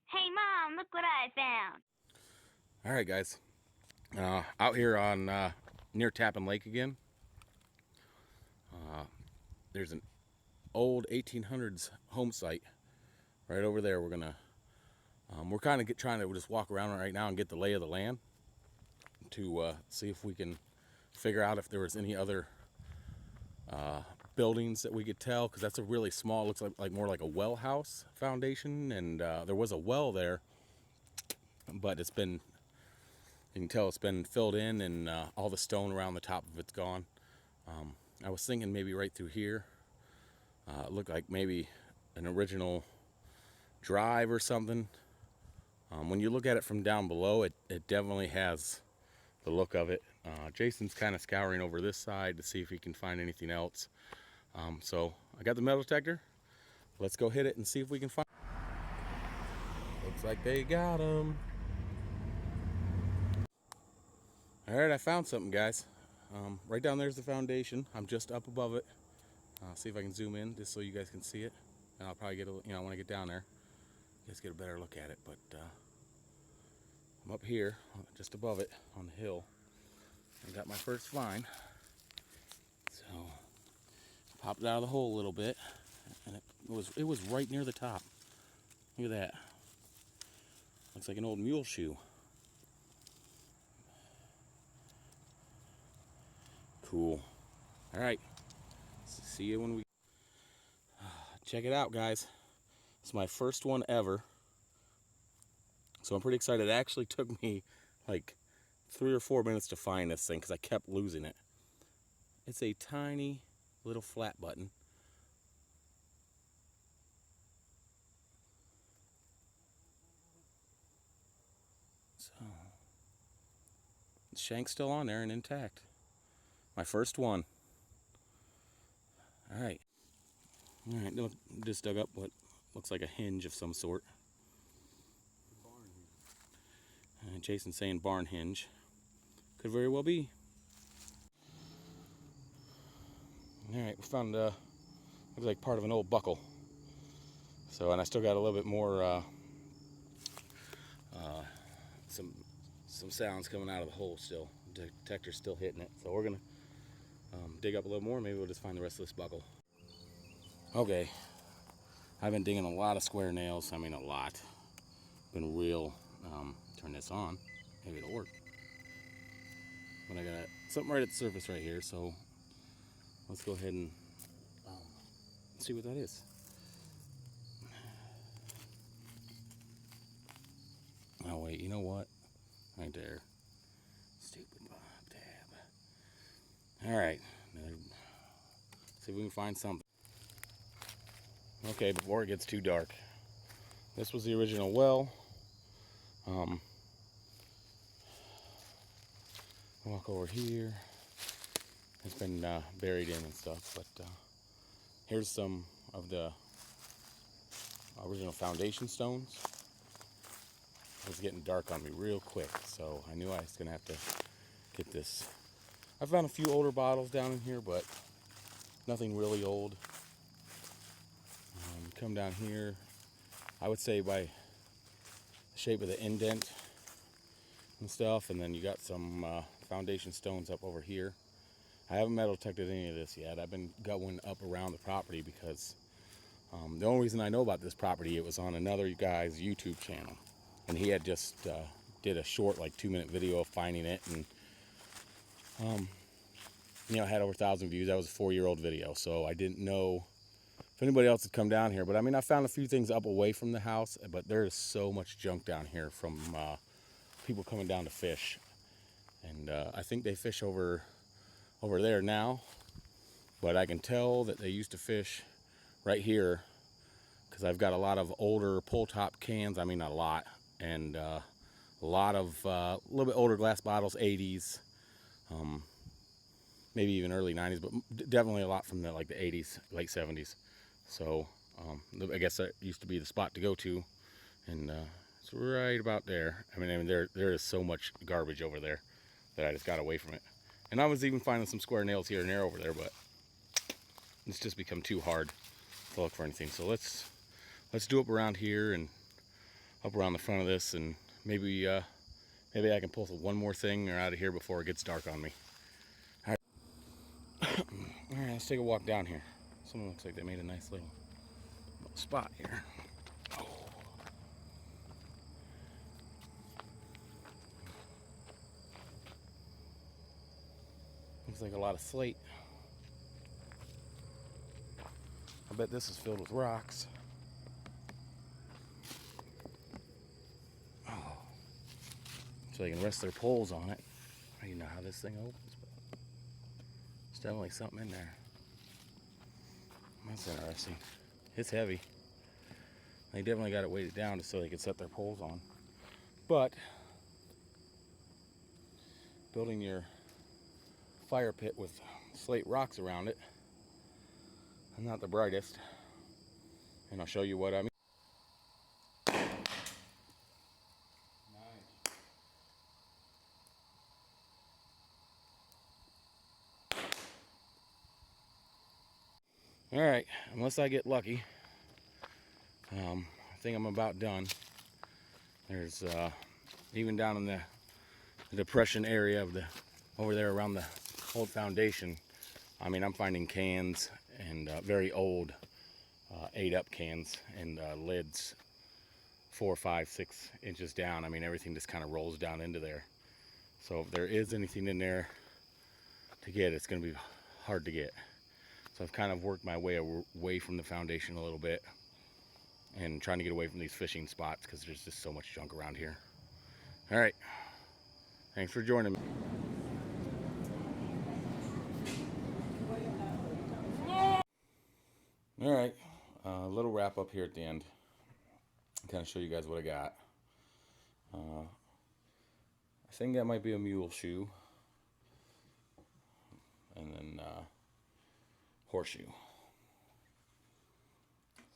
Hey Mom, look what I found. All right, guys. Out here on near Tappan Lake again. There's an old 1800s home site right over there. We're kind of trying to just walk around right now and get the lay of the land to see if we can figure out if there was any other buildings that we could tell, because that's a really small, looks like more like a well house foundation, and there was a well there, but you can tell it's been filled in, and all the stone around the top of it's gone. I was thinking maybe right through here. It looked like maybe an original drive or something. When you look at it from down below, it definitely has the look of it. Jason's kind of scouring over this side to see if he can find anything else. So I got the metal detector. Let's go hit it and see if we can find. Looks like they got them. All right, I found something, guys. Right down there's the foundation. I'm just up above it. See if I can zoom in just so you guys can see it. And I'll probably get when I get down there, you guys get a better look at it. But I'm up here, just above it on the hill. I got my first find. So I popped it out of the hole a little bit, and it was right near the top. Look at that. Looks like an old mule shoe. Cool. All right. See you when we check it out, guys. It's my first one ever. So I'm pretty excited. It actually took me like 3 or 4 minutes to find this thing because I kept losing it. It's a tiny little flat button. So the shank's still on there and intact. My first one. All right. All right, just dug up what looks like a hinge of some sort. Jason's saying barn hinge. Could very well be. All right, we found looks like part of an old buckle. So, and I still got a little bit more some sounds coming out of the hole still. The detector's still hitting it. So we're gonna dig up a little more. Maybe we'll just find the rest of this buckle. Okay, I've been digging a lot of square nails. I mean, a lot. Been real. Turn this on. Maybe it'll work. But I got something right at the surface right here. So let's go ahead and see what that is. Oh wait, you know what? Right there. Stupid tab. All right. See if we can find something. Okay, before it gets too dark. This was the original well. Walk over here. It's been buried in and stuff, but here's some of the original foundation stones. It was getting dark on me real quick, so I knew I was gonna have to get this. I found a few older bottles down in here, but nothing really old. Come down here, I would say by the shape of the indent and stuff, and then you got some foundation stones up over here. I haven't metal detected any of this yet. I've been going up around the property because the only reason I know about this property, it was on another guy's YouTube channel, and he had just did a short, like 2-minute video of finding it, and had over 1,000 views. That was a 4-year-old video, so I didn't know if anybody else had come down here. But I mean, I found a few things up away from the house, but there is so much junk down here from people coming down to fish, and I think they fish over there now, but I can tell that they used to fish right here because I've got a lot of older pull top cans. I mean, not a lot, and a lot of a little bit older glass bottles, 80s, maybe even early 90s, but definitely a lot from the 80s, late 70s. So I guess that used to be the spot to go to, and it's right about there. I mean there is so much garbage over there that I just got away from it. And I was even finding some square nails here and there over there, but it's just become too hard to look for anything. So let's do up around here, and up around the front of this, and maybe maybe I can pull one more thing out of here before it gets dark on me. All right, let's take a walk down here. Someone looks like they made a nice little spot here. Oh. Looks like a lot of slate. I bet this is filled with rocks. Oh. So they can rest their poles on it. I don't even know how this thing opens, but there's definitely something in there. That's interesting. It's heavy. They definitely got it weighted down just so they could set their poles on. But building your fire pit with slate rocks around it, I'm not the brightest. And I'll show you what I mean. All right, unless I get lucky, I think I'm about done. There's even down in the depression area of over there around the old foundation. I mean, I'm finding cans and very old ate-up cans and lids 4, 5, 6 inches down. I mean, everything just kind of rolls down into there. So if there is anything in there to get, it's going to be hard to get. So I've kind of worked my way away from the foundation a little bit and trying to get away from these fishing spots because there's just so much junk around here. All right, thanks for joining me. All right, a little wrap up here at the end. Kind of show you guys what I got. I think that might be a mule shoe, and then horseshoe.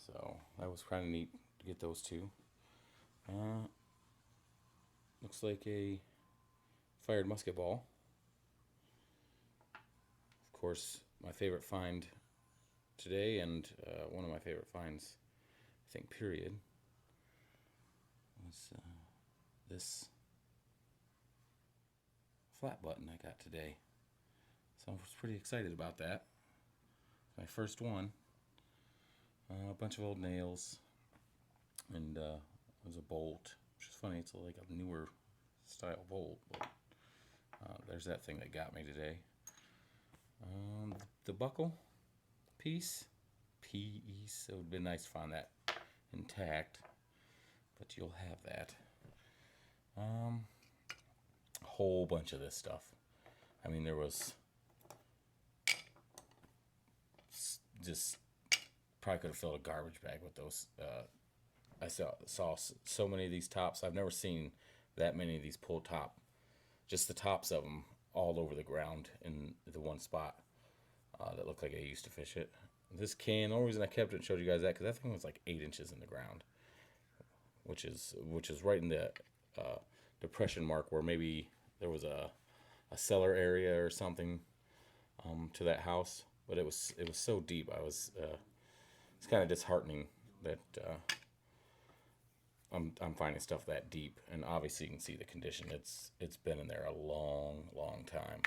So that was kind of neat to get those two. Looks like a fired musket ball. Of course, my favorite find today, and one of my favorite finds, I think, period, was this flat button I got today. So I was pretty excited about that. My first one. A bunch of old nails, and it was a bolt, which is funny. It's like a newer style bolt, but there's that thing that got me today. The buckle piece, it would have been nice to find that intact, but you'll have that. A whole bunch of this stuff. I mean, there was just probably could have filled a garbage bag with those. I saw so many of these tops. I've never seen that many of these pull top, just the tops of them all over the ground in the one spot that looked like I used to fish it. This can, the only reason I kept it and showed you guys that, because that thing was like 8 inches in the ground, which is right in the depression mark where maybe there was a cellar area or something to that house, but it was so deep. It's kind of disheartening that I'm finding stuff that deep, and obviously you can see the condition. It's been in there a long time.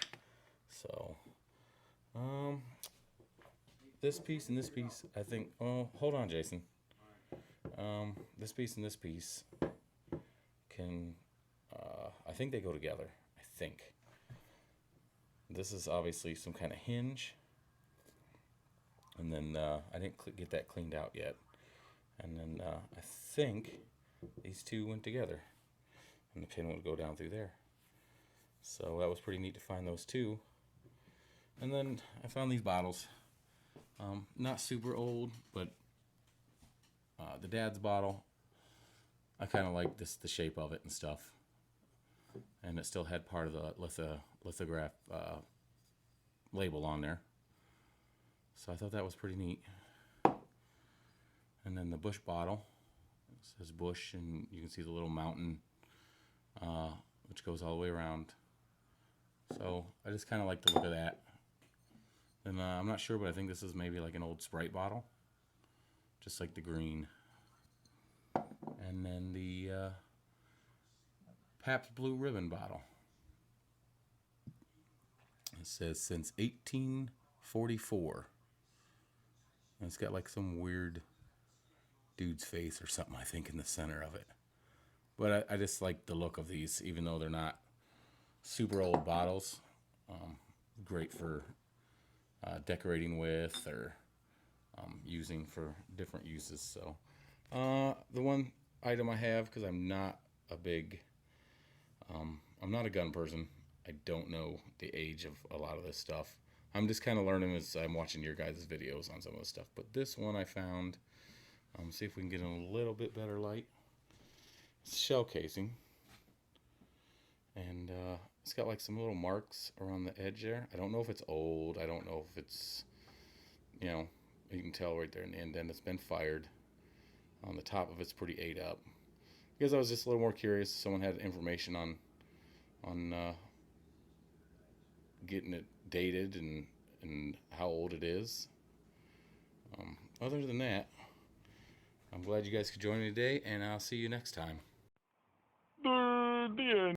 So this piece and this piece, I think. Oh, hold on, Jason. This piece and this piece can. I think they go together. I think. This is obviously some kind of hinge. And then I didn't get that cleaned out yet. And then I think these two went together. And the pin would go down through there. So that was pretty neat to find those two. And then I found these bottles. Not super old, but the dad's bottle. I kind of like the shape of it and stuff. And it still had part of the lithograph label on there. So I thought that was pretty neat. And then the Bush bottle. It says Bush, and you can see the little mountain, which goes all the way around. So I just kind of like the look of that. And I'm not sure, but I think this is maybe like an old Sprite bottle. Just like the green. And then the Pabst Blue Ribbon bottle. It says since 1844. And it's got like some weird dude's face or something, I think, in the center of it. But I just like the look of these, even though they're not super old bottles. Great for decorating with or using for different uses. So the one item I have, because I'm not a gun person. I don't know the age of a lot of this stuff. I'm just kind of learning as I'm watching your guys' videos on some of this stuff. But this one I found, see if we can get in a little bit better light. It's shell casing. And it's got like some little marks around the edge there. I don't know if it's old. I don't know if it's, you can tell right there in the indent it's been fired. On the top of it's pretty ate up. Because I was just a little more curious if someone had information on getting it dated and how old it is. Other than that, I'm glad you guys could join me today, and I'll see you next time. The end.